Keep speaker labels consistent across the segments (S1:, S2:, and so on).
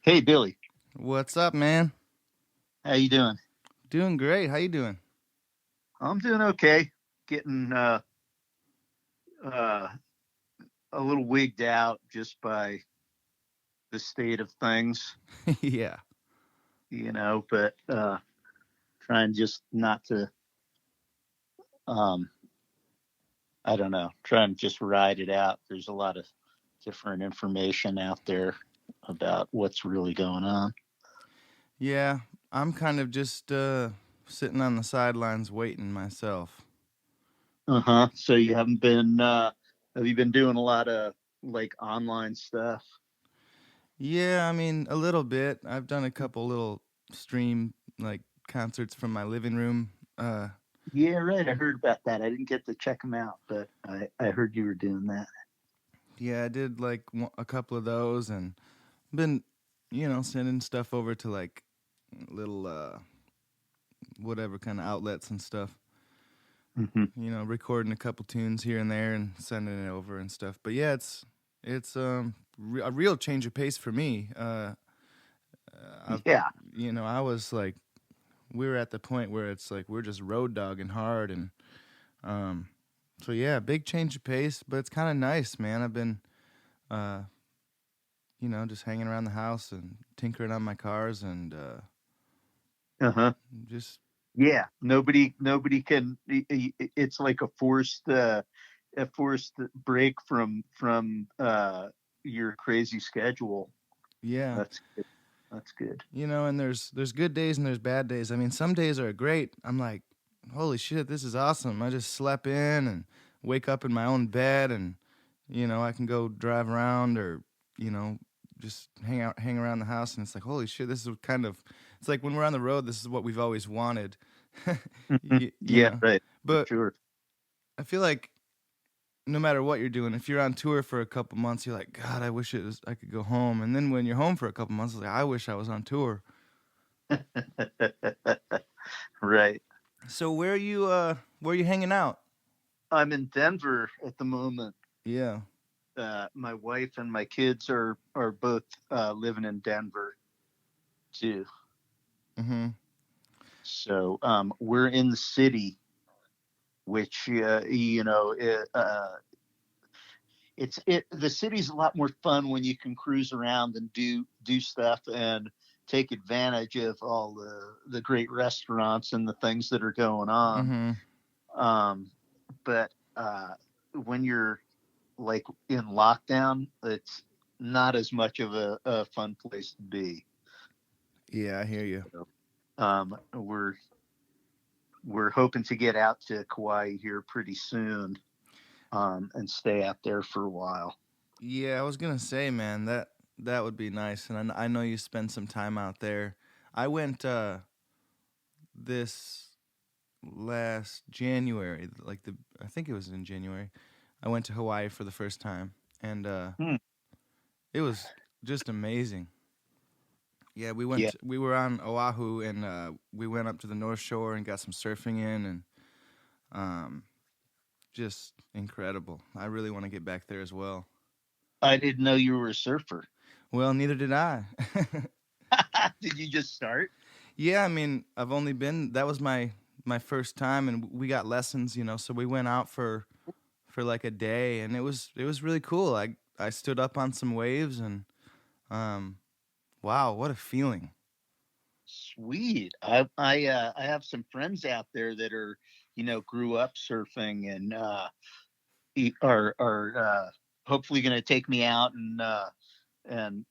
S1: Hey Billy,
S2: What's up, man?
S1: how you doing?
S2: Doing great. How you doing?
S1: I'm doing okay. Getting uh, a little wigged out just by the state of things,
S2: Yeah.
S1: but trying just not to. Um, I don't know. Trying to just ride it out. There's a lot of different information out there about what's really going on.
S2: Yeah. I'm kind of just sitting on the sidelines waiting myself.
S1: Uh-huh. So you haven't been? Have you been doing a lot of like online stuff?
S2: Yeah, I mean, a little bit. I've done a couple little stream like concerts from my living room.
S1: Yeah, right. I heard about that. I didn't get to check them out, but I heard you were doing that.
S2: Yeah, I did like a couple of those and been, sending stuff over to like little whatever kind of outlets and stuff.
S1: Hmm.
S2: Recording a couple tunes here and there and sending it over and stuff. But yeah, it's a real change of pace for me. I've,
S1: Yeah.
S2: I was like, we were at the point where it's like we're just road dogging hard, and um, so yeah, big change of pace. But it's kind of nice, man. I've been, uh, just hanging around the house and tinkering on my cars and
S1: Uh-huh.
S2: just
S1: Yeah. Nobody can. It's like a forced break from your crazy schedule.
S2: yeah.
S1: That's good. That's good.
S2: And there's good days and there's bad days. I mean, some days are great. I'm like, holy shit, this is awesome. I just slept in and wake up in my own bed, and I can go drive around or you know just hang around the house, and it's like, holy shit, this is kind of, it's like when we're on the road, this is what we've always wanted.
S1: Hmm.
S2: you, you
S1: Yeah.
S2: know,
S1: Right. For
S2: but
S1: sure.
S2: I feel like no matter what you're doing, if you're on tour for a couple months, you're like, God, I wish I could go home. And then when you're home for a couple months, it's like, I wish I was on tour.
S1: Right.
S2: So where are you hanging out?
S1: I'm in Denver at the moment.
S2: Yeah.
S1: My wife and my kids are both living in Denver too.
S2: Mhm.
S1: So we're in the city, which the city's a lot more fun when you can cruise around and do stuff and take advantage of all the great restaurants and the things that are going on.
S2: Mhm.
S1: Um, but when you're like in lockdown, it's not as much of a fun place to be.
S2: Yeah, I hear you.
S1: So, um, we're we're hoping to get out to Kauai here pretty soon, and stay out there for a while.
S2: Yeah, I was gonna say, man, that would be nice, and I know you spend some time out there. I went this last January, I think it was in January. I went to Hawaii for the first time, and
S1: Hmm.
S2: it was just amazing. Yeah,
S1: Yeah.
S2: we were on Oahu, and we went up to the North Shore and got some surfing in, and um, just incredible. I really want to get back there as well.
S1: I didn't know you were a surfer.
S2: Well, neither did I.
S1: Did you just start?
S2: Yeah, I mean, I've only been, that was my first time, and we got lessons, so we went out for like a day, and it was really cool. I stood up on some waves, and um wow, what a feeling.
S1: Sweet. I have some friends out there that are, grew up surfing and are hopefully going to take me out and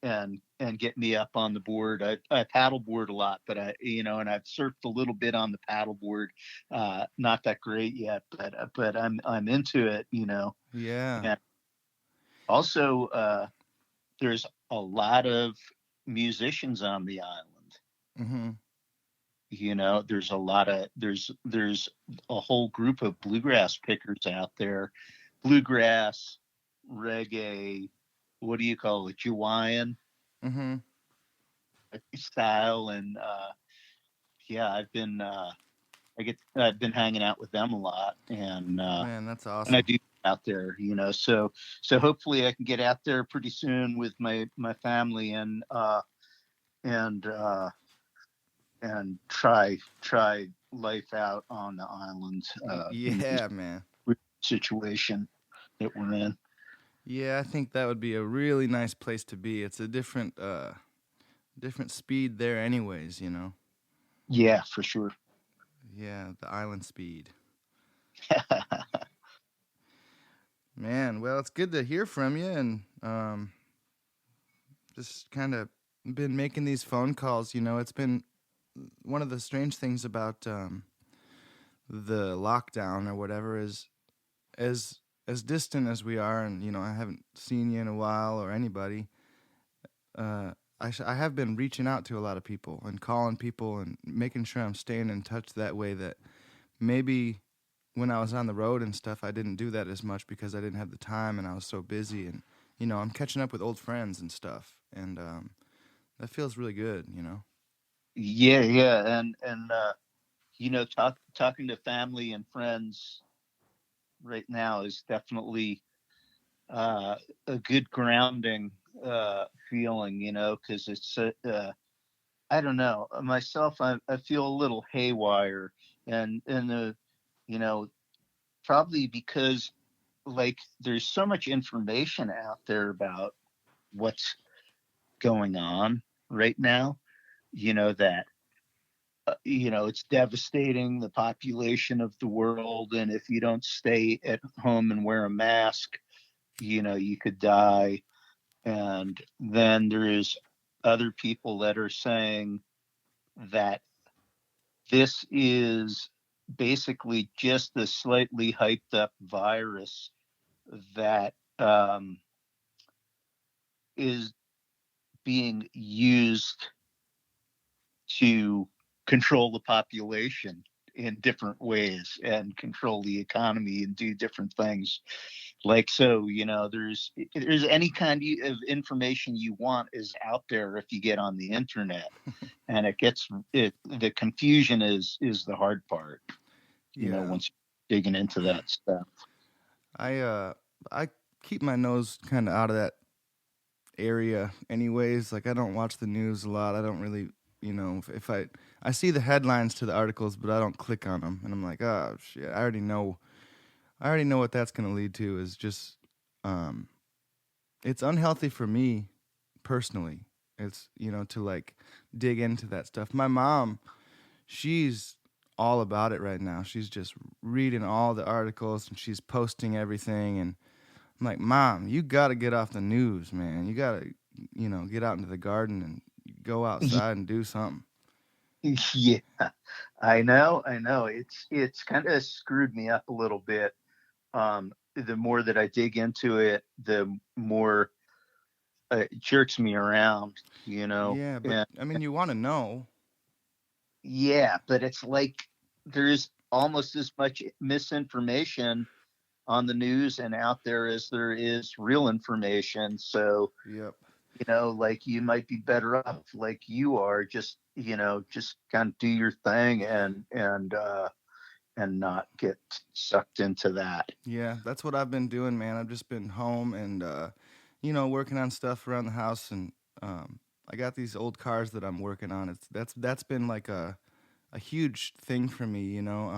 S1: get me up on the board. I paddleboard a lot, but and I've surfed a little bit on the paddleboard. Not that great yet, but I'm into it.
S2: Yeah.
S1: And also, there's a lot of musicians on the island.
S2: Mhm.
S1: There's a lot of there's a whole group of bluegrass pickers out there, bluegrass, reggae, what do you call it, Hawaiian
S2: Mhm.
S1: style, and yeah, I've been hanging out with them a lot,
S2: Man, that's
S1: and I
S2: awesome.
S1: do out there, so hopefully I can get out there pretty soon with my family, and and try life out on the island in this
S2: Yeah, man.
S1: situation that we're in.
S2: Yeah, I think that would be a really nice place to be. It's a different speed there anyways, you know.
S1: Yeah, for sure.
S2: Yeah, the island speed. Man, well, it's good to hear from you, and just kind of been making these phone calls. You know, it's been one of the strange things about the lockdown or whatever is as distant as we are, and you know, I haven't seen you in a while or anybody. Uh, I have been reaching out to a lot of people and calling people and making sure I'm staying in touch that way. That maybe when I was on the road and stuff, I didn't do that as much because I didn't have the time and I was so busy. And you know, I'm catching up with old friends and stuff, and that feels really good. You know.
S1: Yeah, and you know, talking to family and friends right now is definitely uh, a good grounding feeling, you know, because it's I don't know myself. I feel a little haywire, and you know, probably because like there's so much information out there about what's going on right now. You know that you know it's devastating the population of the world, and if you don't stay at home and wear a mask, you know you could die. And then there is other people that are saying that this is basically just a slightly hyped up virus that is being used to control the population in different ways and control the economy and do different things. Like, so you know there's any kind of information you want is out there if you get on the internet, and the confusion is the hard part, you know,
S2: Yeah.
S1: once you're digging into that stuff.
S2: I I keep my nose kind of out of that area anyways. Like I don't watch the news a lot. I don't really, you know, if I see the headlines to the articles, but I don't click on them, and I'm like, oh shit, I already know what that's going to lead to is just um it's unhealthy for me personally. It's, you know, to like dig into that stuff. My mom, she's all about it right now. She's just reading all the articles and she's posting everything, and I'm like, "Mom, you got to get off the news, man. You got to, you know, get out into the garden and go outside and do something."
S1: Yeah, I know. It's kind of screwed me up a little bit. The more that I dig into it, the more it jerks me around, you know.
S2: Yeah, but
S1: And
S2: I mean, you want to know.
S1: yeah, but it's like there's almost as much misinformation on the news and out there as there is real information. So,
S2: Yep.
S1: you know, like you might be better off like you are, just, you know, just kind of do your thing and not get sucked into that.
S2: Yeah, that's what I've been doing, man. I've just been home and you know, working on stuff around the house, and I got these old cars that I'm working on. It's that's been like a huge thing for me, you know.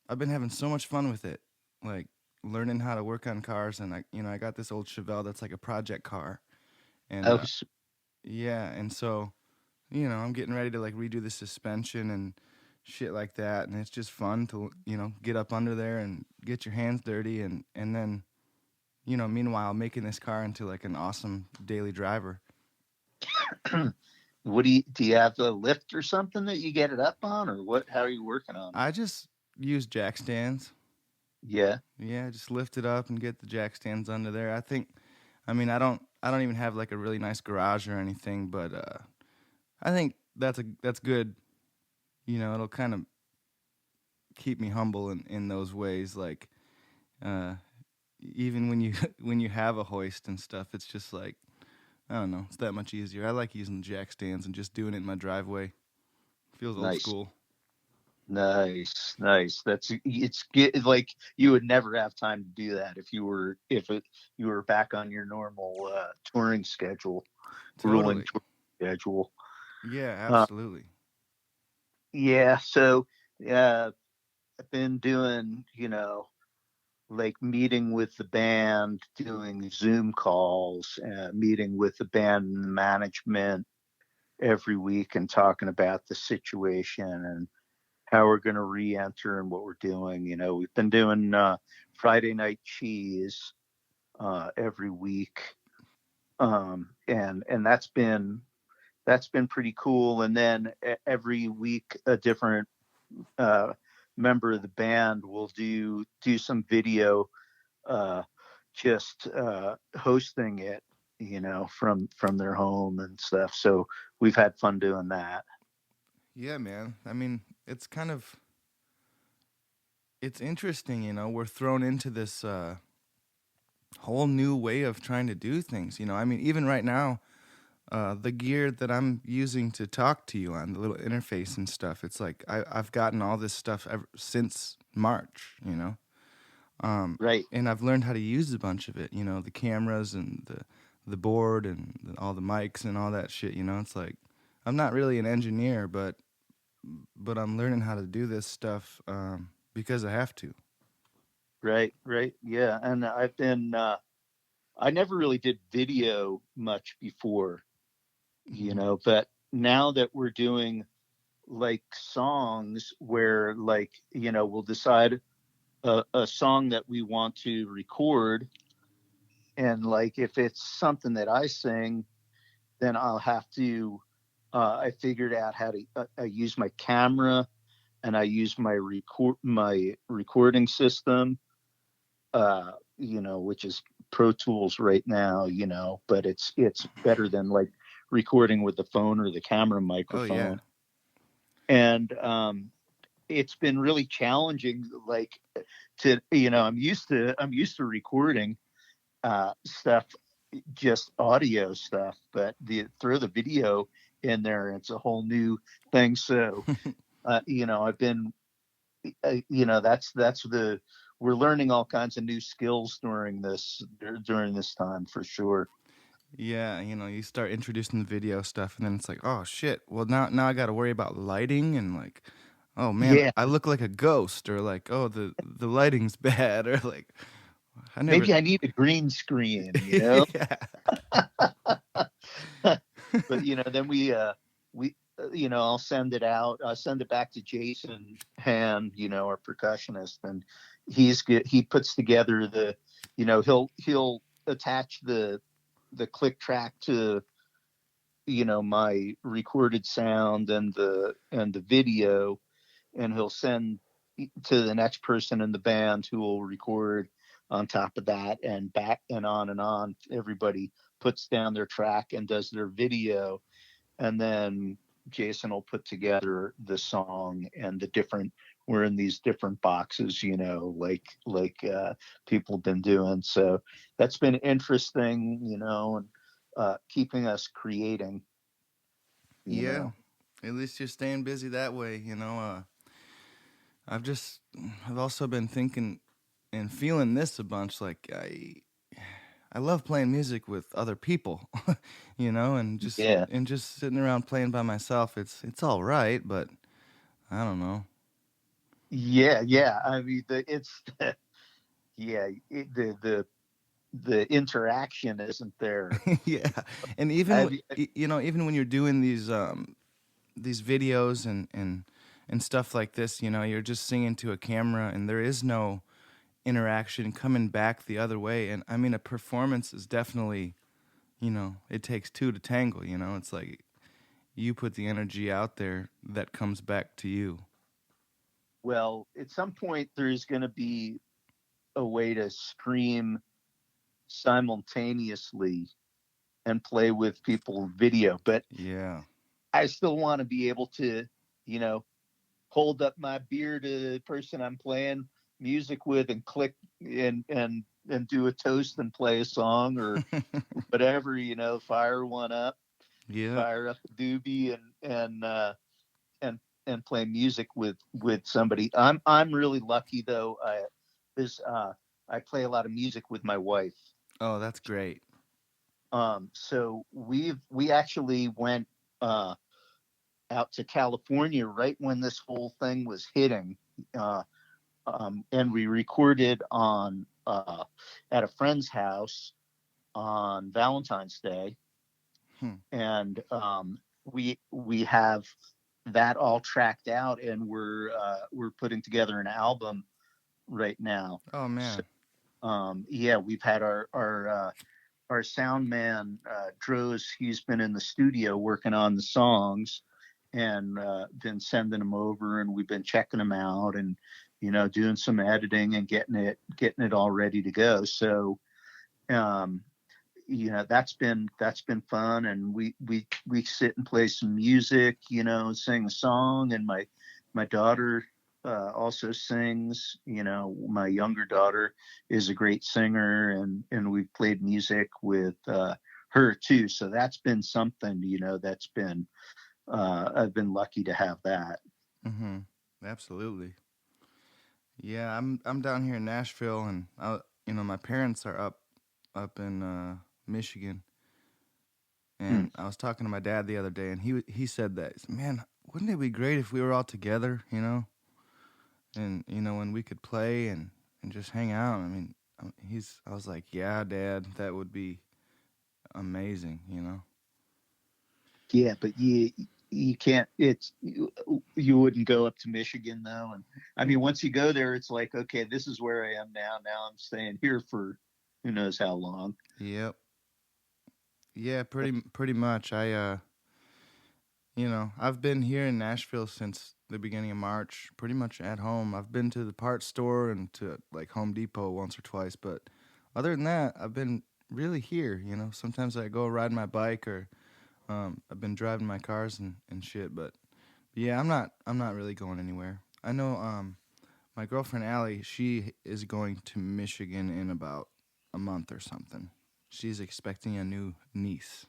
S2: I've been having so much fun with it, like learning how to work on cars, and you know, I got this old Chevelle that's like a project car, and
S1: Oh,
S2: yeah, and so, you know, I'm getting ready to like redo the suspension and shit like that, and it's just fun to, you know, get up under there and get your hands dirty, and then, you know, meanwhile making this car into like an awesome daily driver.
S1: what do you have a lift or something that you get it up on, or what? How are you working on it?
S2: I just use jack stands.
S1: Yeah.
S2: Yeah, just lift it up and get the jack stands under there. I think, I mean, I don't even have like a really nice garage or anything, but I think that's good. You know, it'll kind of keep me humble in those ways. Like, uh, even when you when you have a hoist and stuff, it's just like, I don't know, it's that much easier. I like using the jack stands and just doing it in my driveway. Feels old
S1: Nice.
S2: school.
S1: Nice. Like you would never have time to do that if you were back on your normal touring schedule, grueling
S2: Totally.
S1: tour. schedule.
S2: Yeah,
S1: Uh,
S2: absolutely.
S1: yeah, so uh, I've been doing, like meeting with the band, doing Zoom calls, meeting with the band management every week and talking about the situation and how we're going to re-enter and what we're doing. We've been doing Friday Night Cheese every week, and that's been pretty cool. And then every week, a different uh, member of the band will do some video, uh, just hosting it, from their home and stuff. So we've had fun doing that.
S2: Yeah, man. I mean, it's kind of it's interesting, we're thrown into this whole new way of trying to do things, I mean, even right now, the gear that I'm using to talk to you on, the little interface and stuff, it's like I've gotten all this stuff since March,
S1: Right.
S2: and I've learned how to use a bunch of it, the cameras and the board and all the mics and all that shit, it's like I'm not really an engineer, but I'm learning how to do this stuff because I have to.
S1: Right. Right. Yeah. And I never really did video much before,
S2: Mhm.
S1: but now that we're doing like songs where, like, we'll decide a song that we want to record, and like if it's something that I sing, then I'll have to I figured out how to I use my camera, and I use my recording system, which is Pro Tools right now, but it's better than like recording with the phone or the camera
S2: Oh yeah.
S1: microphone. And it's been really challenging, like, to I'm used to recording stuff, just audio stuff, but throw the video in there, it's a whole new thing. So I've been that's the we're learning all kinds of new skills during this time, for sure.
S2: Yeah, you start introducing the video stuff, and then it's like, oh shit. Well, now I got to worry about lighting and like, oh man,
S1: Yeah,
S2: I look like a ghost, or like, oh the lighting's bad, or like, I never.
S1: maybe I need a green screen.
S2: Yeah.
S1: But then we I'll send it back to Jason Hand, our percussionist, and he puts together he'll attach the click track to my recorded sound and the video, and he'll send to the next person in the band who will record on top of that, and back and on and on. Everybody puts down their track and does their video, and then Jason will put together the song and the different. We're in these different boxes, like people have been doing. So that's been interesting, and keeping us creating. You
S2: Yeah.
S1: know.
S2: At least you're staying busy that way, I've just I've also been thinking and feeling this a bunch. Like I love playing music with other people, and just
S1: Yeah.
S2: sitting around playing by myself. It's all right, but I don't know.
S1: Yeah. Yeah. I mean, it's yeah. The interaction isn't there.
S2: Yeah, and even
S1: I,
S2: even when you're doing these videos and stuff like this, you're just singing to a camera, and there is no interaction coming back the other way. And I mean, a performance is definitely, it takes two to tangle. It's like you put the energy out there that comes back to you.
S1: well, at some point there's going to be a way to stream simultaneously and play with people video, but
S2: Yeah.
S1: I still want to be able to, you know, hold up my beer to the person I'm playing music with and click and do a toast and play a song or whatever, fire one up,
S2: Yep.
S1: fire up a doobie and and play music with somebody. I'm really lucky though. Is I play a lot of music with my wife.
S2: Oh, that's great.
S1: So we actually went out to California right when this whole thing was hitting, uh, and we recorded on at a friend's house on Valentine's Day,
S2: Hmm.
S1: and we have that all tracked out, and we're putting together an album right now.
S2: Oh
S1: So
S2: man.
S1: yeah, we've had our sound man Droz. He's been in the studio working on the songs and been sending them over, and we've been checking them out, and doing some editing and getting it all ready to go. So um, that's been fun, and we sit and play some music, sing a song, and my daughter also sings. My younger daughter is a great singer, and we've played music with her too. So that's been something, that's been I've been lucky to have that.
S2: Mm-hmm. Absolutely. Yeah, I'm down here in Nashville, and my parents are up in Michigan,
S1: Hmm.
S2: and I was talking to my dad the other day, and he said that, he said, man, wouldn't it be great if we were all together, and when we could play and just hang out. I mean, I was like, yeah, Dad, that would be amazing.
S1: Yeah, but you can't. You wouldn't go up to Michigan though, and I mean once you go there, it's like, okay, this is where I am now. Now I'm staying here for who knows how long.
S2: Yep. Yeah, pretty much. I've been here in Nashville since the beginning of March, pretty much at home. I've been to the parts store and to like Home Depot once or twice, but other than that, I've been really here. Sometimes I go ride my bike or I've been driving my cars and shit, but yeah, I'm not really going anywhere. I know my girlfriend Allie, she is going to Michigan in about a month or something. She's expecting a new niece.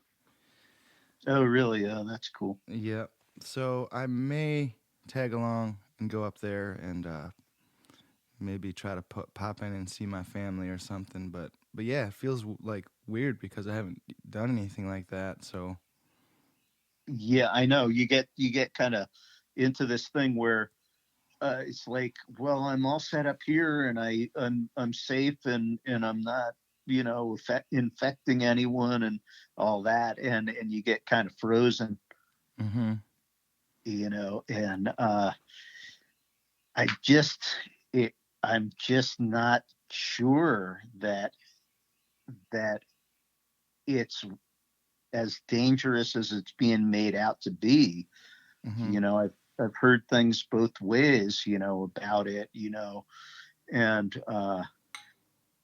S1: Oh, really? Oh, that's cool.
S2: Yep. So I may tag along and go up there and maybe try to pop in and see my family or something. But yeah, it feels like weird because I haven't done anything like that. So
S1: Yeah, I know. You get kind of into this thing where it's like, well, I'm all set up here, and I'm safe, and I'm not, infecting anyone and all that, and you get kind of frozen,
S2: mm-hmm.
S1: and I just it, I'm just not sure that it's as dangerous as it's being made out to be.
S2: Mm-hmm.
S1: I've heard things both ways, about it, and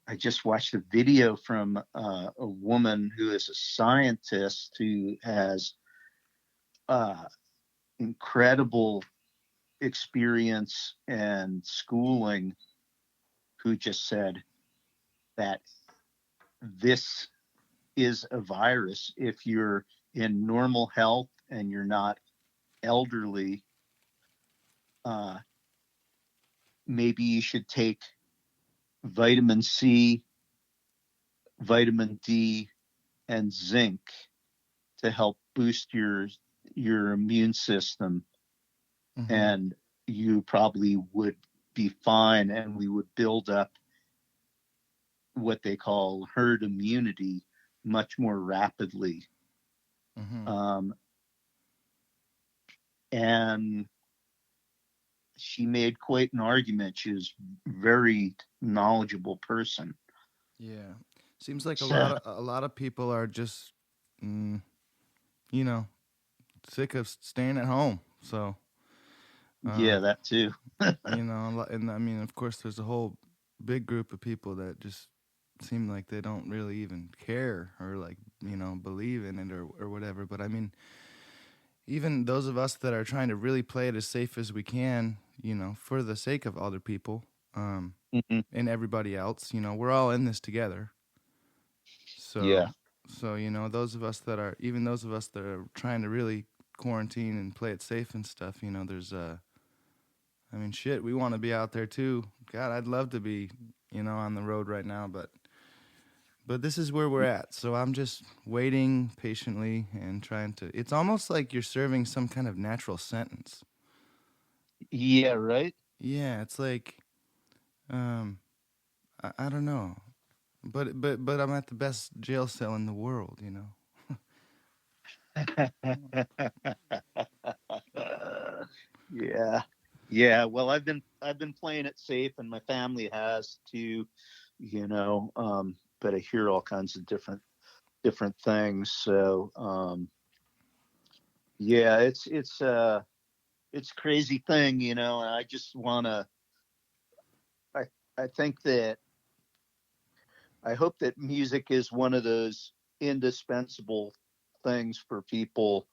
S1: I just watched a video from a woman who is a scientist who has uh, incredible experience and schooling, who just said that this is a virus. If you're in normal health and you're not elderly, uh, maybe you should take vitamin C, vitamin D, and zinc to help boost your immune system,
S2: Mm-hmm.
S1: and you probably would be fine, and we would build up what they call herd immunity much more rapidly.
S2: Mm-hmm.
S1: Um, and she made quite an argument. She was a very knowledgeable person.
S2: Yeah. Seems like a
S1: So
S2: lot of a lot of people are just mm, you know sick of staying at home. So uh,
S1: yeah, that too.
S2: and I mean, of course, there's a whole big group of people that just seem like they don't really even care or like believe in it or whatever. But I mean, even those of us that are trying to really play it as safe as we can, for the sake of other people, um,
S1: Hmm.
S2: and everybody else, we're all in this together.
S1: Yeah.
S2: So those of us that are even those of us that are trying to really quarantine and play it safe and stuff, there's I mean, shit, we want to be out there too. God, I'd love to be, on the road right now, but But this is where we're at. So I'm just waiting patiently and trying to. It's almost like you're serving some kind of natural sentence.
S1: Yeah, right.
S2: Yeah, it's like um I don't know. But I'm at the best jail cell in the world, you know.
S1: Yeah, yeah. Well, I've been playing it safe, and my family has too. But I hear all kinds of different things. So yeah, it's a crazy thing, and I just wanna. I I think that I hope that music is one of those indispensable things for people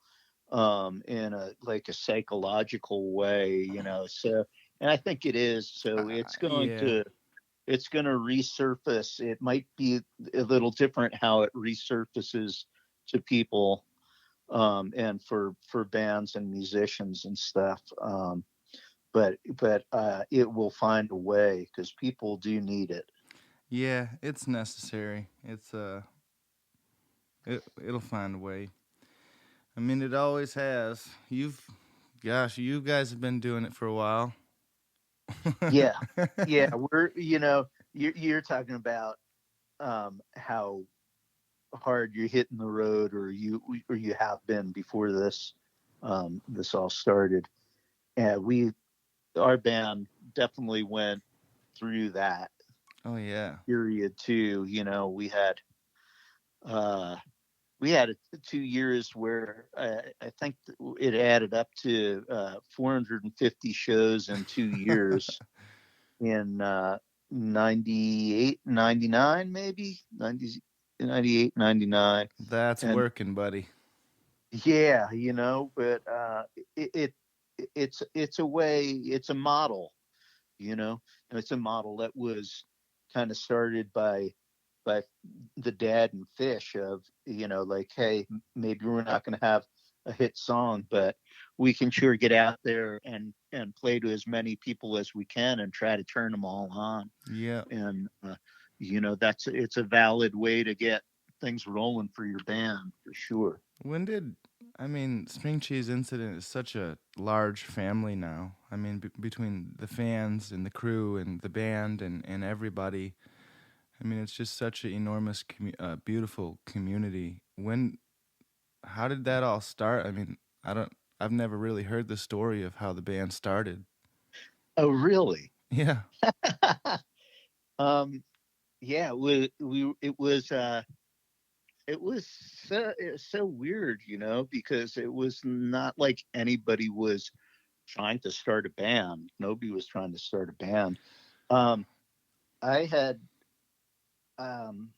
S1: in a like a psychological way, So, and I think it is. So
S2: Yeah.
S1: it's going to resurface. It might be a little different how it resurfaces to people, and for bands and musicians and stuff. But it will find a way because people do need it.
S2: Yeah, it's necessary. It'll find a way. I mean, it always has. You guys have been doing it for a while.
S1: Yeah, yeah. You're talking about how hard you're hitting the road, or you have been before this all started. And our band definitely went through that
S2: Oh yeah.
S1: period too. Uh, we had 2 years where I think it added up to 450 shows in 2 years in 98, 99, maybe 90, 98, 99.
S2: That's
S1: And
S2: working, buddy.
S1: yeah, but it, it it's a way, it's a model, and it's a model that was kind of started by the dad and Fish of, like, hey, maybe we're not going to have a hit song, but we can sure get out there and play to as many people as we can and try to turn them all on.
S2: Yeah.
S1: And it's a valid way to get things rolling for your band for sure.
S2: When did I mean, String Cheese Incident is such a large family now. I mean, between the fans and the crew and the band and everybody. I mean, it's just such an enormous, beautiful community. How did that all start? I mean, I've never really heard the story of how the band started.
S1: Oh, really?
S2: Yeah.
S1: um yeah, it was so weird, because it was not like anybody was trying to start a band. Nobody was trying to start a band. Um, I had um,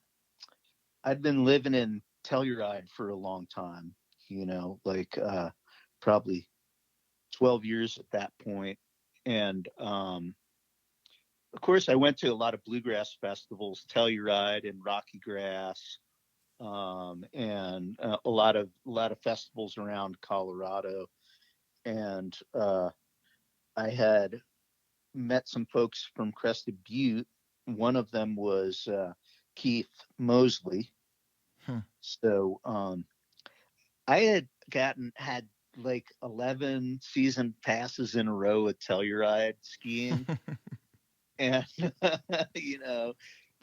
S1: I'd been living in Telluride for a long time, like probably 12 years at that point, and of course I went to a lot of bluegrass festivals, Telluride and Rocky Grass, and a lot of festivals around Colorado, and I had met some folks from Crested Butte. One of them was Keith Mosley.
S2: Hmm.
S1: So I had like 11 season passes in a row at Telluride skiing, and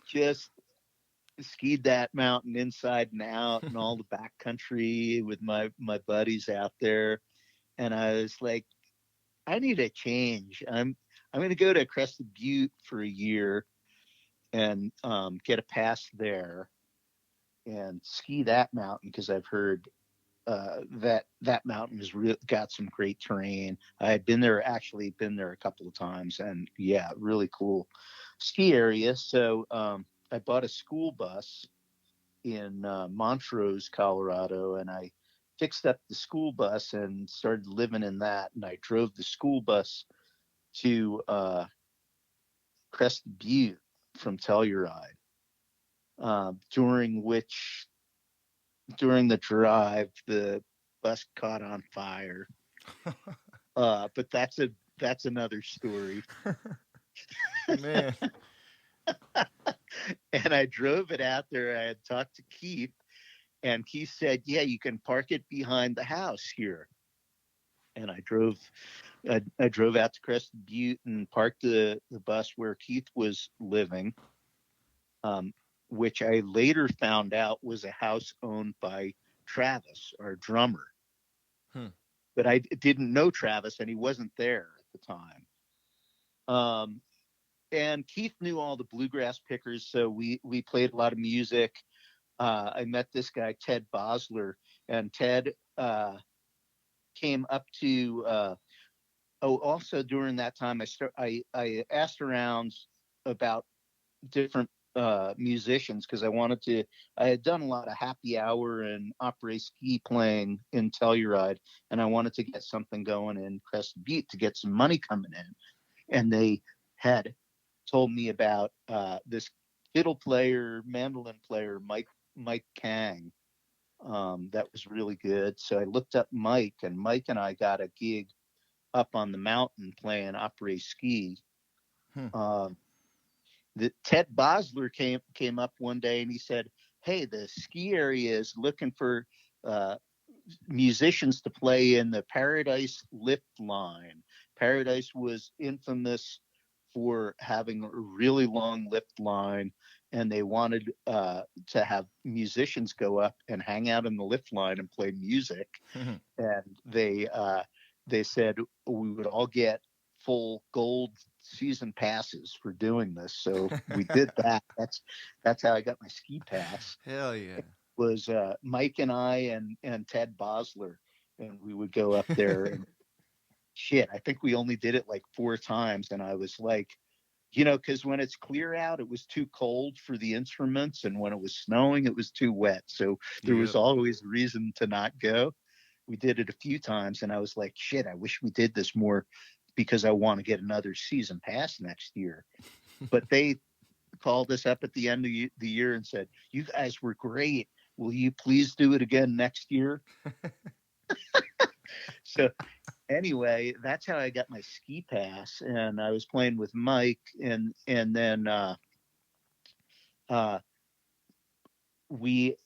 S1: just skied that mountain inside and out and all the back country with my buddies out there. And I was like, I need a change. I'm going to go to Crested Butte for a year and get a pass there and ski that mountain because I've heard that mountain has got some great terrain. I had been there a couple of times, and yeah, really cool ski area. So I bought a school bus in Montrose, Colorado, and I fixed up the school bus and started living in that. And I drove the school bus to Crested Butte from Telluride, during which during the drive the bus caught on fire. But that's another story.
S2: Man.
S1: And I drove it out there. I had talked to Keith, and Keith said, "Yeah, you can park it behind the house here." And I drove out to Crested Butte and parked the bus where Keith was living, which I later found out was a house owned by Travis, our drummer. But I didn't know Travis, and he wasn't there at the time. And Keith knew all the bluegrass pickers, so we played a lot of music. I met this guy, Ted Bosler, and Ted came up to. Also during that time, I asked around about different musicians because I had done a lot of happy hour and opera ski playing in Telluride, and I wanted to get something going in Crested Butte to get some money coming in. And they had told me about this fiddle player, mandolin player, Mike Kang. That was really good. So I looked up Mike, and Mike and I got a gig up on the mountain playing opera ski. Ted Bosler came up one day and he said, "Hey, the ski area is looking for musicians to play in the Paradise lift line." Paradise was infamous for having a really long lift line, and they wanted to have musicians go up and hang out in the lift line and play music. And they said we would all get full gold season passes for doing this. So we did that. That's how I got my ski pass.
S2: Hell yeah.
S1: It was Mike and I and Ted Bosler, and we would go up there and shit. I think we only did it like 4 times, and I was like, because when it's clear out, it was too cold for the instruments, and when it was snowing, it was too wet. So there was always reason to not go. We did it a few times, and I was like, shit, I wish we did this more because I want to get another season pass next year. But they called us up at the end of the year and said, "You guys were great. Will you please do it again next year?" So anyway, that's how I got my ski pass, and I was playing with Mike, and then we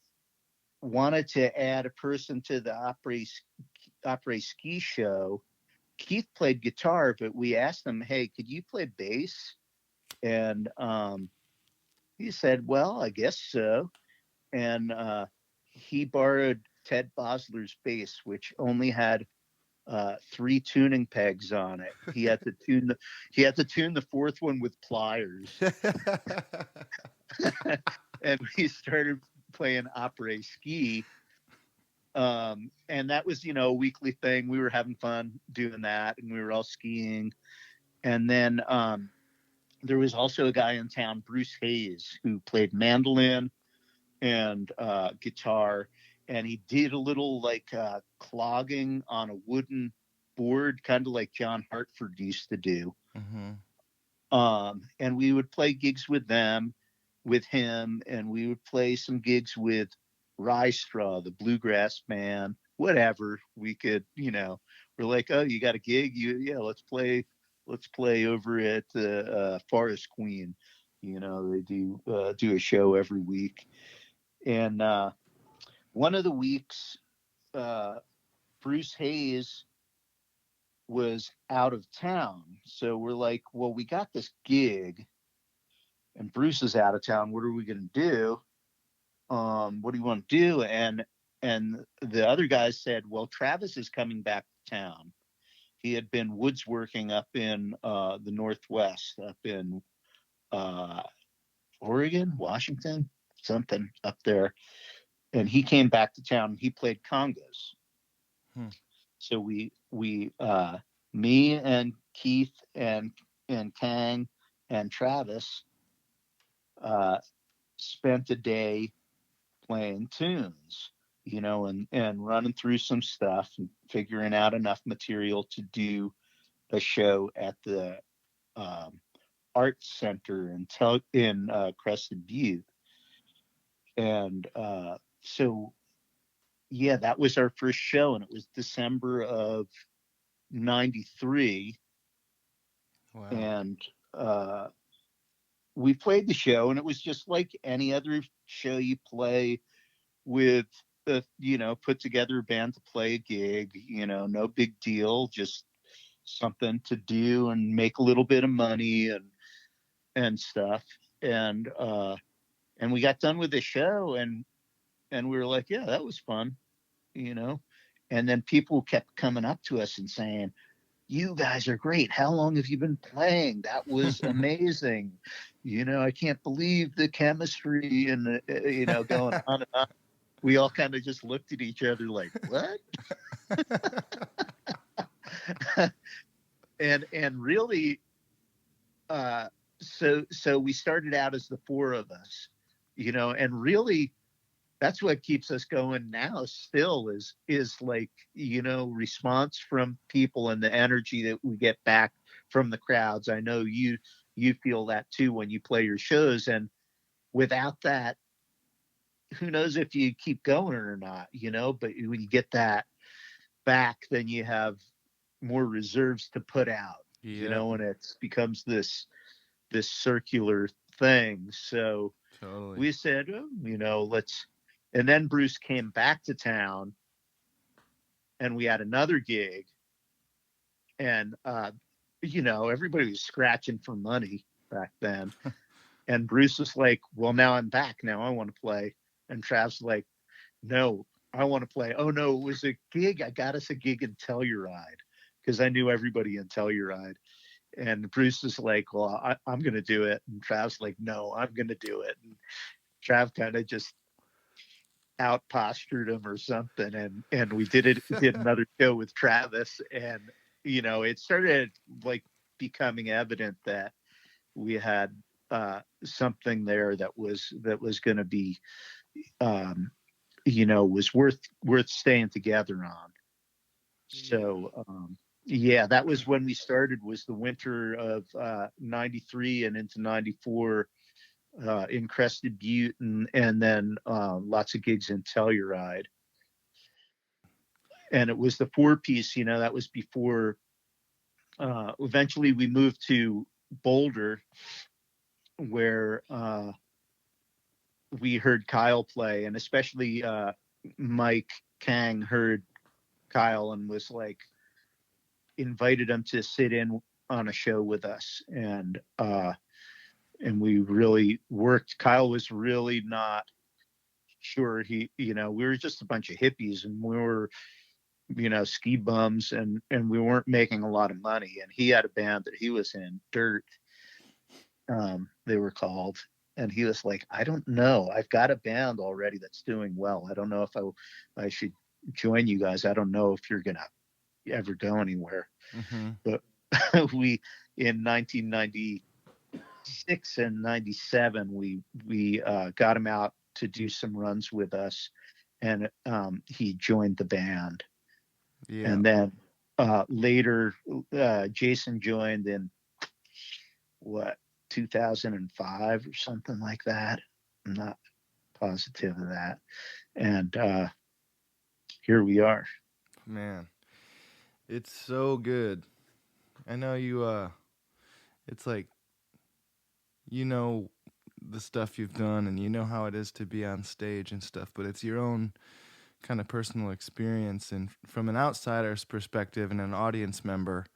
S1: wanted to add a person to the opera ski show. Keith played guitar, but we asked him, "Hey, could you play bass?" And he said, "Well, I guess so." And he borrowed Ted Bosler's bass, which only had 3 tuning pegs on it. He had to tune the 4th one with pliers. And we started playing opera ski. And that was, a weekly thing. We were having fun doing that, and we were all skiing. And then there was also a guy in town, Bruce Hayes, who played mandolin and guitar, and he did a little like clogging on a wooden board, kind of like John Hartford used to do. And we would play gigs with him, and we would play some gigs with Rye Straw, the bluegrass band, whatever we could, we're like, "Oh, you got a gig? Let's play over at the Forest Queen." They do a show every week. And one of the weeks, Bruce Hayes was out of town. So we're like, "Well, we got this gig and Bruce is out of town. What are we going to do? What do you want to do?" And the other guys said, "Well, Travis is coming back to town." He had been woodsworking up in the Northwest, up in Oregon, Washington, something up there. And he came back to town. He played congas. So we me and Keith and Kang and Travis spent a day playing tunes, and running through some stuff and figuring out enough material to do a show at the Arts Center in Crested Butte. And so yeah, that was our first show, and it was December of '93.
S2: Wow.
S1: And we played the show, and it was just like any other show you play with the, put together a band to play a gig, no big deal, just something to do and make a little bit of money and stuff. And we got done with the show, and we were like, yeah, that was fun, and then people kept coming up to us and saying, you guys are great. How long have you been playing? That was amazing. I can't believe the chemistry and the, going on and on. We all kind of just looked at each other like, what? and really, so we started out as the four of us, and really that's what keeps us going now still is like, response from people and the energy that we get back from the crowds. I know you feel that too when you play your shows, and without that, who knows if you keep going or not, but when you get that back, then you have more reserves to put out, and it becomes this circular thing. So
S2: totally.
S1: We said, let's, and then Bruce came back to town, and we had another gig, and everybody was scratching for money back then. And Bruce was like, well, now I'm back. Now I want to play. And Trav's like, no, I want to play. Oh, no, it was a gig. I got us a gig in Telluride because I knew everybody in Telluride. And Bruce is like, well, I'm going to do it. And Trav's like, no, I'm going to do it. And Trav kind of just out postured him or something. And we did another show with Travis. And, it started like becoming evident that we had something there that was going to be, was worth staying together on. So, yeah, that was when we started, was the winter of 93 and into 94 in Crested Butte, and then lots of gigs in Telluride. And it was the Fourpiece, that was before, eventually we moved to Boulder, where we heard Kyle play, and especially Mike Kang heard Kyle and was like, invited him to sit in on a show with us. And we really worked. Kyle was really not sure. We were just a bunch of hippies, and we were, ski bums, and we weren't making a lot of money. And he had a band that he was in, Dirt, they were called. And he was like, I don't know. I've got a band already that's doing well. I don't know if I should join you guys. I don't know if you're going to ever go anywhere.
S2: Mm-hmm.
S1: But we, in 1996 and 97, we got him out to do some runs with us, and he joined the band. Yeah. And then later, Jason joined in 2005 or something like that. I'm not positive of that. And here we are.
S2: Man, it's so good. I know you, it's like, the stuff you've done, and you know how it is to be on stage and stuff, but it's your own kind of personal experience. And from an outsider's perspective and an audience member,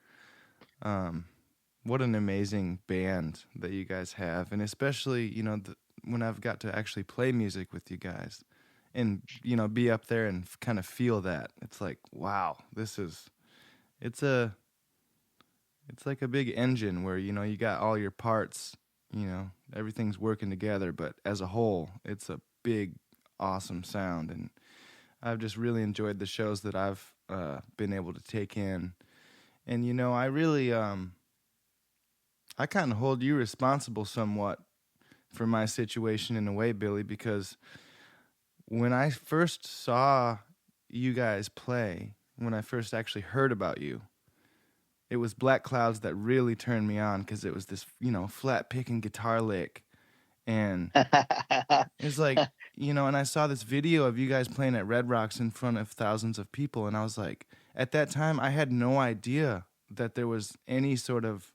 S2: what an amazing band that you guys have. And especially, when I've got to actually play music with you guys and, be up there and kind of feel that, it's like, wow, it's like a big engine where, you got all your parts, everything's working together, but as a whole, it's a big, awesome sound. And I've just really enjoyed the shows that I've been able to take in. And, I really, I kind of hold you responsible somewhat for my situation in a way, Billy, because when I first saw you guys play, when I first actually heard about you, it was Black Clouds that really turned me on, because it was this, flat picking guitar lick. And it's like, and I saw this video of you guys playing at Red Rocks in front of thousands of people. And I was like, at that time, I had no idea that there was any sort of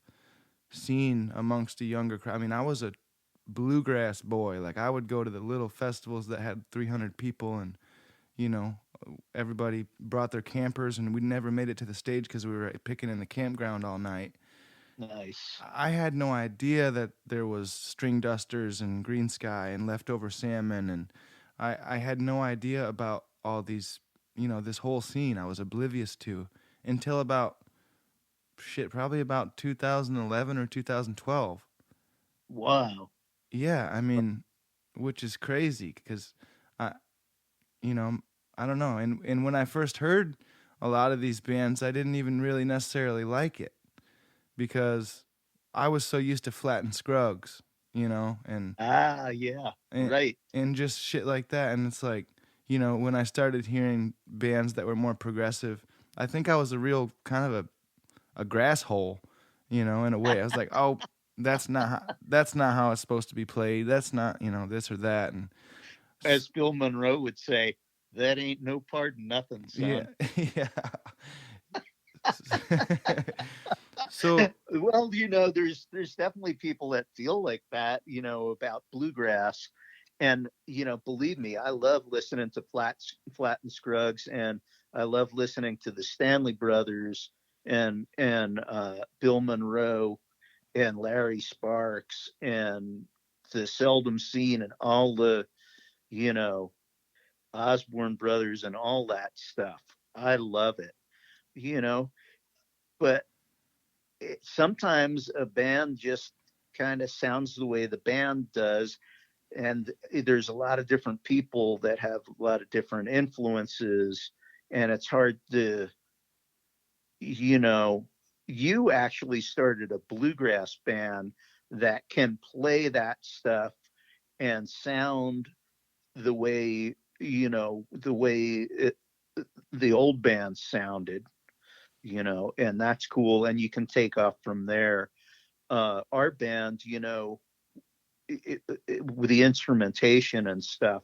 S2: scene amongst a younger crowd. I mean, I was a bluegrass boy. Like I would go to the little festivals that had 300 people, and you know, everybody brought their campers, and we never made it to the stage because we were picking in the campground all night.
S1: Nice.
S2: I had no idea that there was string dusters and green sky and leftover salmon, and I had no idea about all these, you know, this whole scene. I was oblivious to until about shit, probably about 2011 or 2012.
S1: Wow.
S2: Yeah, I mean, which is crazy because I, you know, I don't know. And when I first heard a lot of these bands, I didn't even really necessarily like it because I was so used to Flat and Scruggs, you know,
S1: Ah, yeah.
S2: and
S1: Right.
S2: and just shit like that. And it's like, you know, when I started hearing bands that were more progressive, I think I was a real kind of a grass hole, you know, in a way. I was like, oh, that's not how it's supposed to be played. That's not, you know, this or that. And
S1: As Bill Monroe would say, that ain't no part of nothing,
S2: yeah,
S1: son.
S2: yeah. So
S1: Well, there's definitely people that feel like that, about bluegrass. And, believe me, I love listening to Flat and Scruggs, and I love listening to the Stanley Brothers and Bill Monroe and Larry Sparks and the Seldom Scene and all the, you know, Osborne Brothers and all that stuff. I love it, you know, but sometimes a band just kind of sounds the way the band does. And there's a lot of different people that have a lot of different influences. And it's hard to, you know, you actually started a bluegrass band that can play that stuff and sound the way, the way the old bands sounded, and that's cool. And you can take off from there. Our band, with the instrumentation and stuff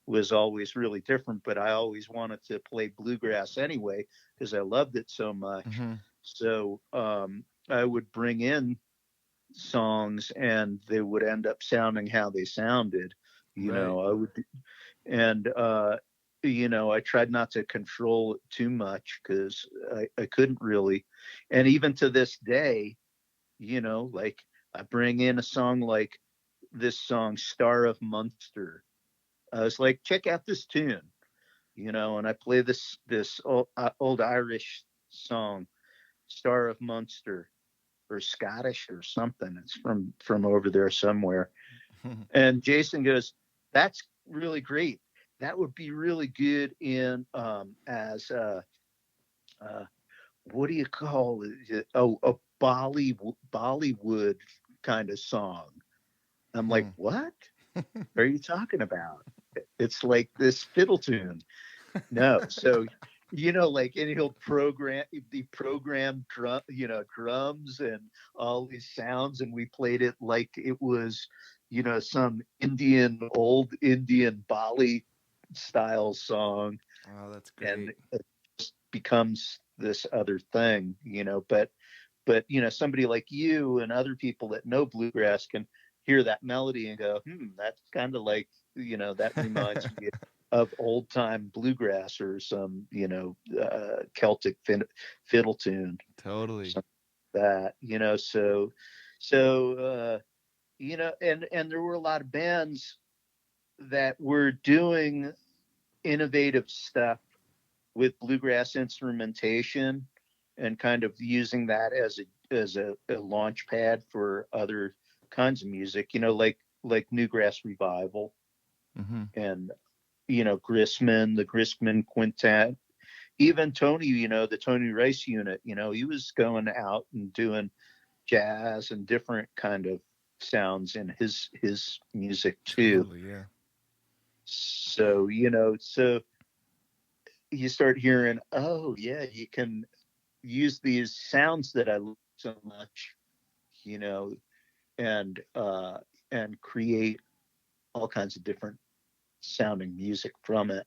S1: was always really different, but I always wanted to play bluegrass anyway because I loved it so much.
S2: mhm,
S1: So I would bring in songs and they would end up sounding how they sounded.
S2: right.
S1: I would, and I tried not to control it too much because I couldn't really. And even to this day, like I bring in a song like this song, Star of Munster. I was like, check out this tune, and I play this old Irish song, Star of Munster, or Scottish or something. It's from over there somewhere. And Jason goes, "That's really great. That would be really good in as uh, what do you call it? Oh, a Bollywood kind of song." I'm like,
S2: Hmm.
S1: "What are you talking about? It's like this fiddle tune." No, so like, and he'll program the program drums and all these sounds, and we played it like it was, some old Indian Bali style song,
S2: Oh, that's
S1: and
S2: great.
S1: it just becomes this other thing, but somebody like you and other people that know bluegrass can hear that melody and go, that's kind of like, that reminds me of old time bluegrass or some, Celtic fiddle tune,
S2: Totally.
S1: something like that, so and there were a lot of bands that were doing innovative stuff with bluegrass instrumentation and kind of using that as a launch pad for other kinds of music, like Newgrass Revival
S2: Hmm.
S1: and Grissman, the Grissman Quintet, even Tony, the Tony Rice Unit. He was going out and doing jazz and different kind of sounds in his music too.
S2: Totally. Yeah.
S1: So you start hearing, oh yeah, you can use these sounds that I love so much, you know, and create all kinds of different sounding music from it.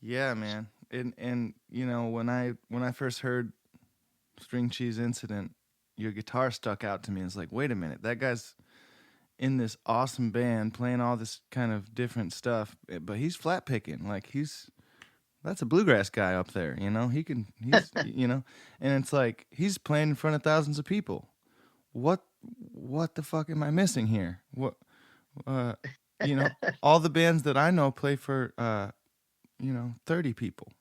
S2: Yeah, man. And you know, when I first heard String Cheese Incident, your guitar stuck out to me. It's like, wait a minute, that guy's in this awesome band playing all this kind of different stuff, but he's flat picking. Like that's a bluegrass guy up there, you know. He's you know, and it's like he's playing in front of thousands of people. What what the fuck am I missing here? What uh you know, all the bands that I know play for 30 people.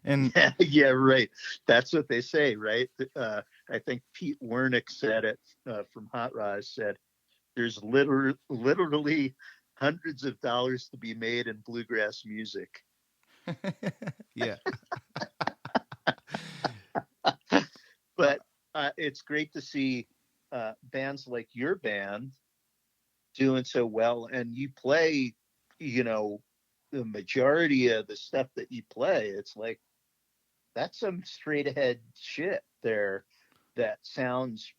S2: And
S1: Yeah, yeah, right. That's what they say, right? I think Pete Wernick said it from Hot Rod said, "There's literally hundreds of dollars to be made in bluegrass music."
S2: yeah.
S1: But it's great to see bands like your band doing so well, and you play, you know, the majority of the stuff that you play. It's like that's some straight ahead shit there that sounds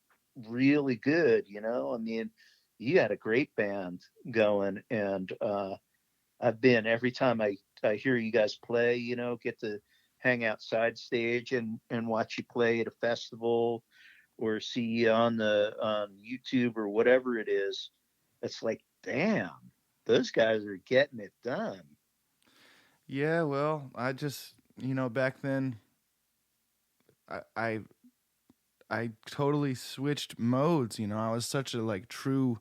S1: really good. You know, I mean, you got a great band going, and I've been every time I hear you guys play, you know, get to hang outside stage and watch you play at a festival or see you on YouTube or whatever it is. It's like, damn, those guys are getting it done.
S2: Yeah, well, I just, back then I I I totally switched modes, I was such a like true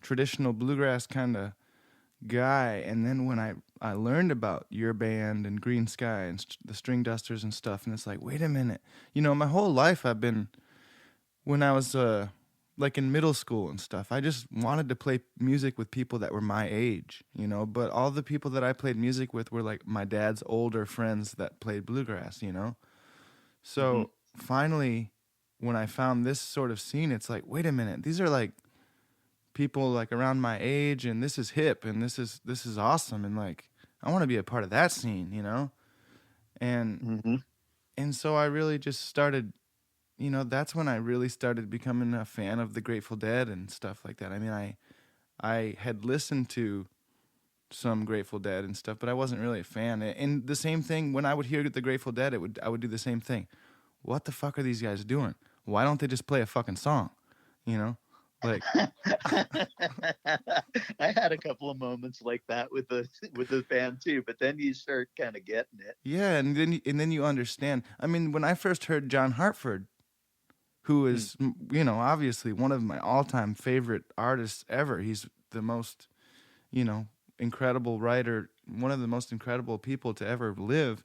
S2: traditional bluegrass kind of guy, and then when I learned about your band and Green Sky and the String Dusters and stuff, and it's like, wait a minute. My whole life I've been, when I was like in middle school and stuff, I just wanted to play music with people that were my age, but all the people that I played music with were like my dad's older friends that played bluegrass.
S1: Mm-hmm.
S2: So finally, when I found this sort of scene, it's like, wait a minute, these are like people like around my age, and this is hip, and this is awesome, and like I want to be a part of that scene. And
S1: Mm-hmm.
S2: and so I really just started, that's when I really started becoming a fan of the Grateful Dead and stuff like that. I mean, I had listened to some Grateful Dead and stuff, but I wasn't really a fan. And the same thing when I would hear the Grateful Dead, I would do the same thing. What the fuck are these guys doing? Why don't they just play a fucking song? You know, like
S1: I had a couple of moments like that with the band too, but then you start kind of getting it.
S2: yeah, and then you understand. I mean, when I first heard John Hartford, who
S1: Mm.
S2: is obviously one of my all-time favorite artists ever. He's the most you know incredible writer, one of the most incredible people to ever live.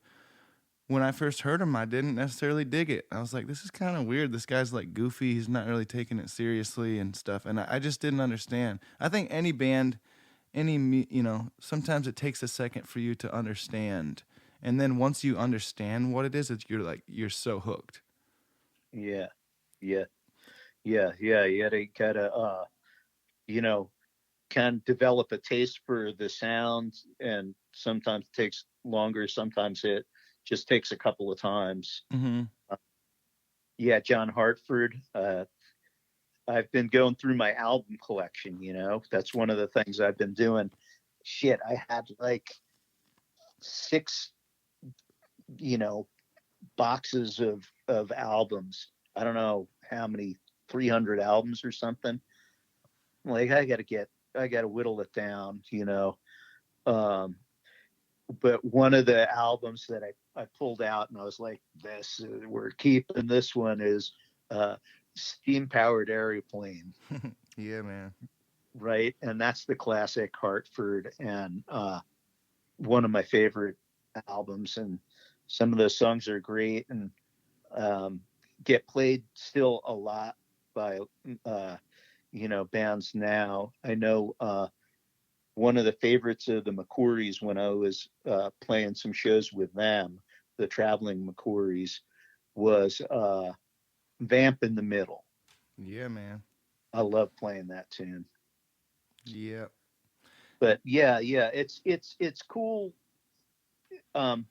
S2: When I first heard him, I didn't necessarily dig it. I was like, this is kind of weird. This guy's like goofy. He's not really taking it seriously and stuff. And I just didn't understand. I think any band, sometimes it takes a second for you to understand. And then once you understand what it is, you're so hooked.
S1: Yeah, yeah, yeah. You gotta, you know, can develop a taste for the sound, and sometimes it takes longer. Sometimes it just takes a couple of times.
S2: Mm-hmm.
S1: Yeah, John Hartford. I've been going through my album collection. You know, that's one of the things I've been doing. Shit, I had like six, you know, boxes of albums. I don't know how many, 300 albums or something. Like I got to whittle it down. You know, um, but one of the albums that I pulled out and I was like, this, we're keeping this one is Steam Powered Airplane,
S2: Yeah, man.
S1: right? And that's the classic Hartford, and one of my favorite albums. And some of those songs are great and um, get played still a lot by, uh, bands now. I know one of the favorites of the McCourys when I was playing some shows with them, the traveling McCourys, was Vamp in the Middle.
S2: Yeah, man.
S1: I love playing that tune.
S2: Yeah.
S1: But yeah, it's cool, um,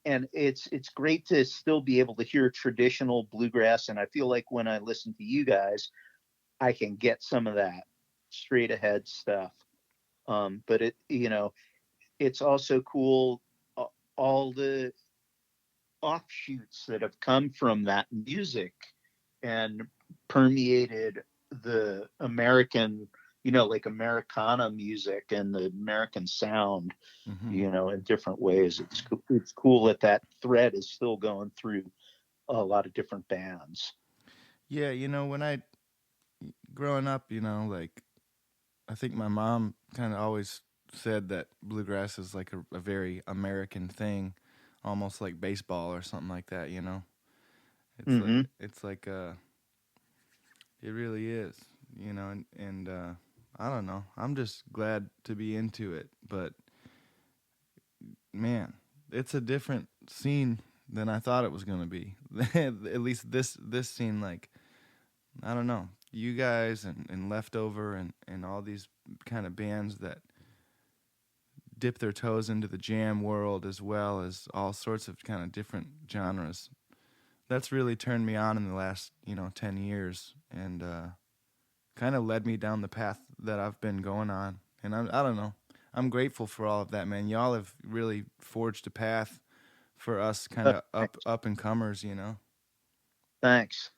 S1: and it's great to still be able to hear traditional bluegrass. And I feel like when I listen to you guys, I can get some of that straight ahead stuff. But it's also cool, all the offshoots that have come from that music and permeated. the American, like Americana music and the American sound,
S2: Hmm.
S1: in different ways. It's cool that that thread is still going through a lot of different bands.
S2: Yeah, when I growing up, like I think my mom kind of always said that bluegrass is like a very American thing, almost like baseball or something like that.
S1: Hmm.
S2: It's like it really is, and I don't know. I'm just glad to be into it, but man, it's a different scene than I thought it was gonna be. At least this scene, like I don't know, you guys and Leftover and all these kind of bands that dip their toes into the jam world as well as all sorts of kind of different genres. That's really turned me on in the last 10 years and kind of led me down the path that I've been going on. And I don't know. I'm grateful for all of that, man. Y'all have really forged a path for us kind of up and comers.
S1: Thanks.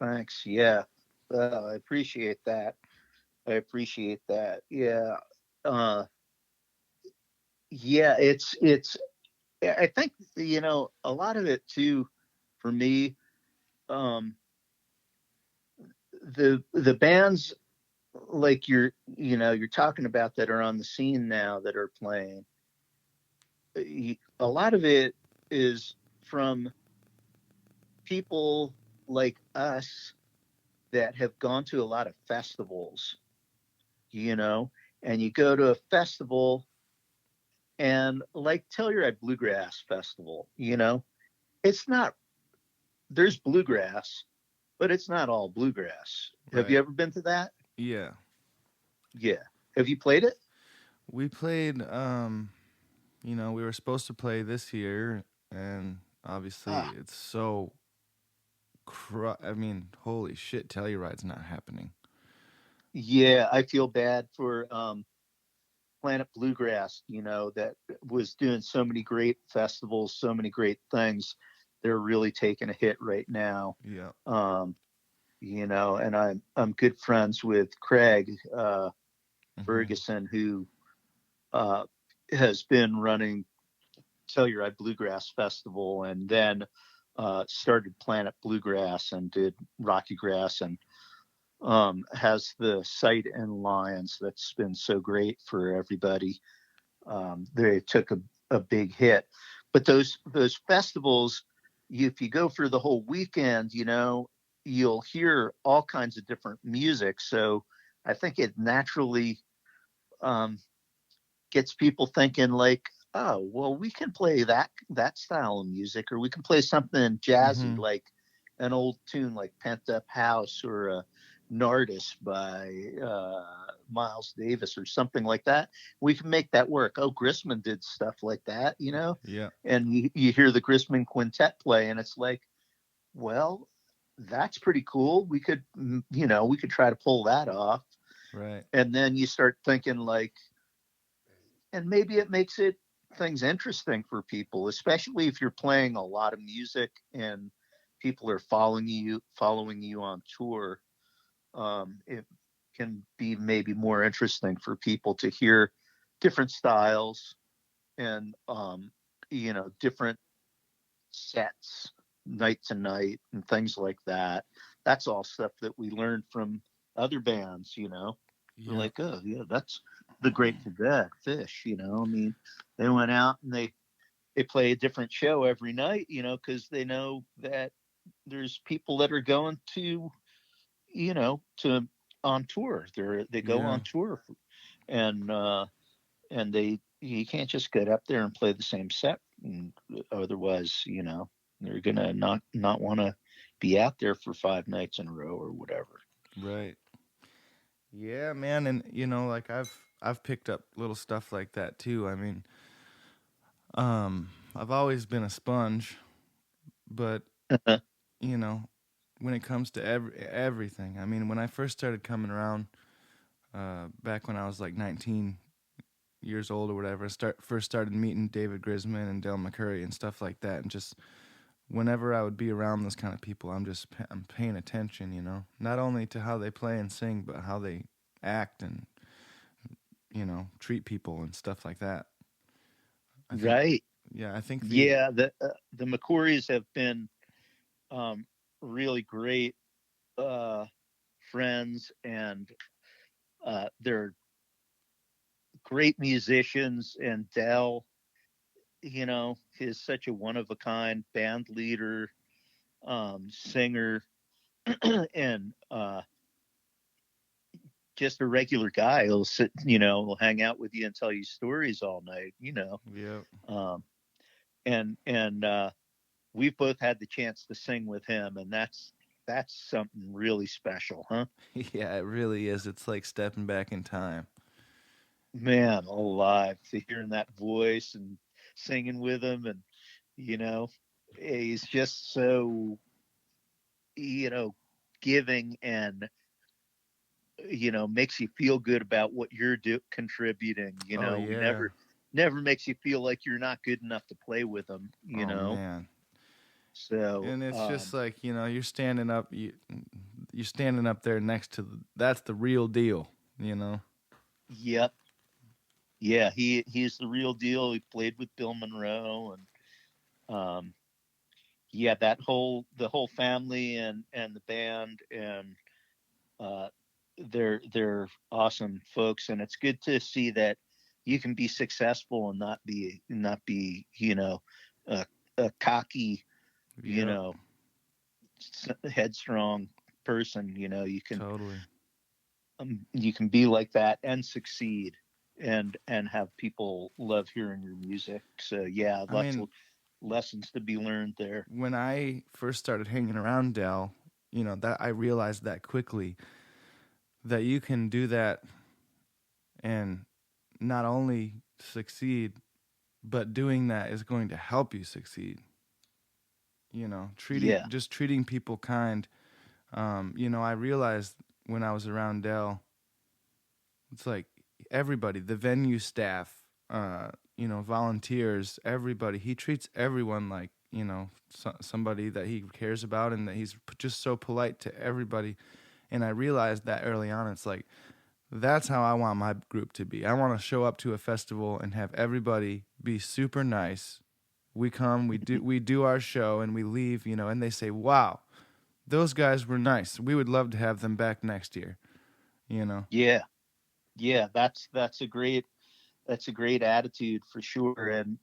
S1: Yeah, I appreciate that. I appreciate that. Yeah, uh, yeah. It's. I think a lot of it too, for me. Um, the bands like you're talking about that are on the scene now that are playing. A lot of it is from people like us that have gone to a lot of festivals, you know, and you go to a festival and like Telluride Bluegrass Festival, it's not, there's bluegrass, but it's not all bluegrass. Have you
S2: Right.
S1: ever been to that?
S2: Yeah.
S1: Yeah. Have you played it?
S2: We played we were supposed to play this year and obviously
S1: Ah,
S2: it's so I mean, holy shit, Telluride's not happening.
S1: yeah. I feel bad for Planet Bluegrass, that was doing so many great festivals, so many great things. They're really taking a hit right now.
S2: Yeah.
S1: Um, and I'm good friends with Craig
S2: Mhm.
S1: Ferguson, who uh, has been running Telluride Bluegrass Festival, and then started Planet Bluegrass and did Rocky Grass, and has the site in Lions that's been so great for everybody. They took a big hit, but those festivals, if you go for the whole weekend, you'll hear all kinds of different music. So I think it naturally um, gets people thinking like, oh, well, we can play that style of music, or we can play something jazzy
S2: Mhm.
S1: like an old tune like Pent Up House or a Nardis by Miles Davis or something like that. We can make that work. Oh, Grisman did stuff like that,
S2: Yeah.
S1: and you hear the Grisman Quintet play, and it's like, well, that's pretty cool. We could try to pull that off.
S2: Right.
S1: And then you start thinking like, and maybe it makes it things interesting for people, especially if you're playing a lot of music and people are following you on tour. It can be maybe more interesting for people to hear different styles and different sets night to night and things like that. That's all stuff that we learned from other bands. We're
S2: Yeah.
S1: like, oh yeah, that's the Grateful Dead, Fish. I mean, they went out and they play a different show every night, because they know that there's people that are going to on tour. They go
S2: Yeah.
S1: on tour, and they you can't just get up there and play the same set, and otherwise, they're gonna not want to be out there for 5 nights in a row or whatever.
S2: Right. Yeah, man, and like I've picked up little stuff like that too. I mean, I've always been a sponge, but you know, when it comes to everything, I mean, when I first started coming around, back when I was like 19 years old or whatever, first started meeting David Grisman and Del McCoury and stuff like that, and just whenever I would be around those kind of people, I'm paying attention, you know, not only to how they play and sing, but how they act and, you know, treat people and stuff like that.
S1: Right.
S2: I think
S1: the McCourys have been really great friends, and they're great musicians. And Dell, you know, is such a one-of-a-kind band leader, singer, and just a regular guy. He'll sit, you know, he'll hang out with you and tell you stories all night, you know.
S2: Yeah.
S1: And we've both had the chance to sing with him, and that's something really special, huh?
S2: Yeah, it really is. It's like stepping back in time.
S1: Man, alive, to hearing that voice and singing with him, and you know, he's just so, you know, giving, and you know, makes you feel good about what you're contributing. You know,
S2: yeah.
S1: never makes you feel like you're not good enough to play with them. You know,
S2: man.
S1: So,
S2: and it's just like, you know, you're standing up there next to that's the real deal, you know.
S1: Yep. Yeah, he's the real deal. He played with Bill Monroe, and yeah, the whole family and the band, and they're awesome folks, and it's good to see that you can be successful and not be you know, a cocky, you know, headstrong person. You know, you can
S2: totally
S1: you can be like that and succeed, and have people love hearing your music. So yeah, lots of lessons to be learned there.
S2: When I first started hanging around Dell, you know, that I realized that quickly, that you can do that and not only succeed, but doing that is going to help you succeed. You know, just treating people kind. You know, I realized when I was around Dell, it's like everybody, the venue staff, you know, volunteers, everybody. He treats everyone like, you know, somebody that he cares about, and that he's just so polite to everybody. And I realized that early on. It's like, that's how I want my group to be. I want to show up to a festival and have everybody be super nice. We come, we do our show, and we leave, you know, and they say, wow, those guys were nice. We would love to have them back next year, you know?
S1: Yeah. That's a great attitude for sure. And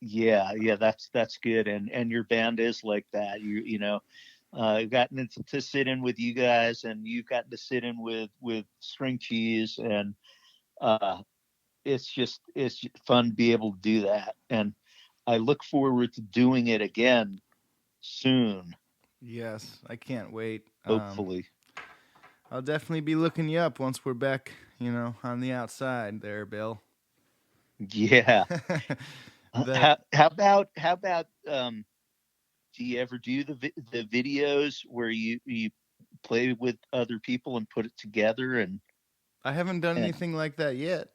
S1: yeah, that's good. And your band is like that. You know, I've gotten to sit in with you guys, and you've gotten to sit in with String Cheese, and it's just fun to be able to do that. And I look forward to doing it again soon.
S2: Yes, I can't wait.
S1: Hopefully.
S2: I'll definitely be looking you up once we're back, you know, on the outside there, Bill.
S1: Yeah. How about do you ever do the videos where you play with other people and put it together? And
S2: I haven't done anything like that yet.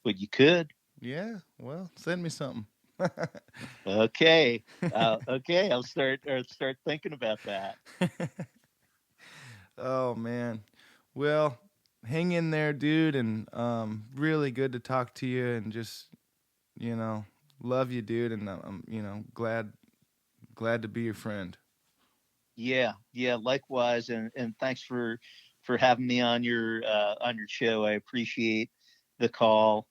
S1: But you could.
S2: Yeah, well, send me something.
S1: Okay. Okay, I'll start thinking about that.
S2: Oh man. Well, hang in there, dude, and really good to talk to you, and just, you know, love you, dude, and I'm, you know, glad to be your friend.
S1: Yeah, likewise, and thanks for having me on your show. I appreciate the call,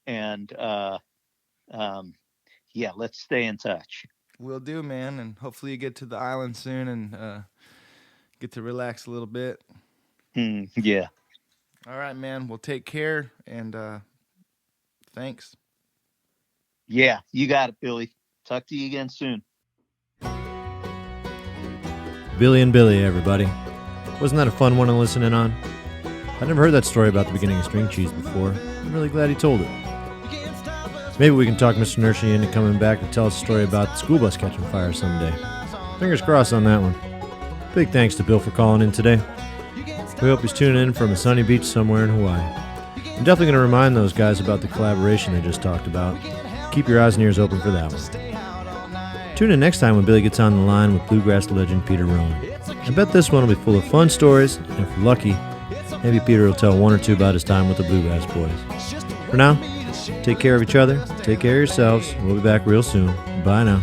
S1: and yeah, let's stay in touch.
S2: Will do, man, and hopefully you get to the island soon and get to relax a little bit.
S1: Yeah.
S2: All right, man. Well, take care, and thanks.
S1: Yeah, you got it, Billy. Talk to you again soon.
S3: Billy and Billy, everybody. Wasn't that a fun one to listen in on? I'd never heard that story about the beginning of String Cheese before. I'm really glad he told it. Maybe we can talk Mr. Nershi into coming back to tell us a story about the school bus catching fire someday. Fingers crossed on that one. Big thanks to Bill for calling in today. We hope he's tuning in from a sunny beach somewhere in Hawaii. I'm definitely going to remind those guys about the collaboration they just talked about. keep your eyes and ears open for that one. Tune in next time when Billy gets on the line with bluegrass legend Peter Rowan. I bet this one will be full of fun stories, and if we're lucky, maybe Peter will tell one or two about his time with the Bluegrass Boys. For now, take care of each other, take care of yourselves, we'll be back real soon. Bye now.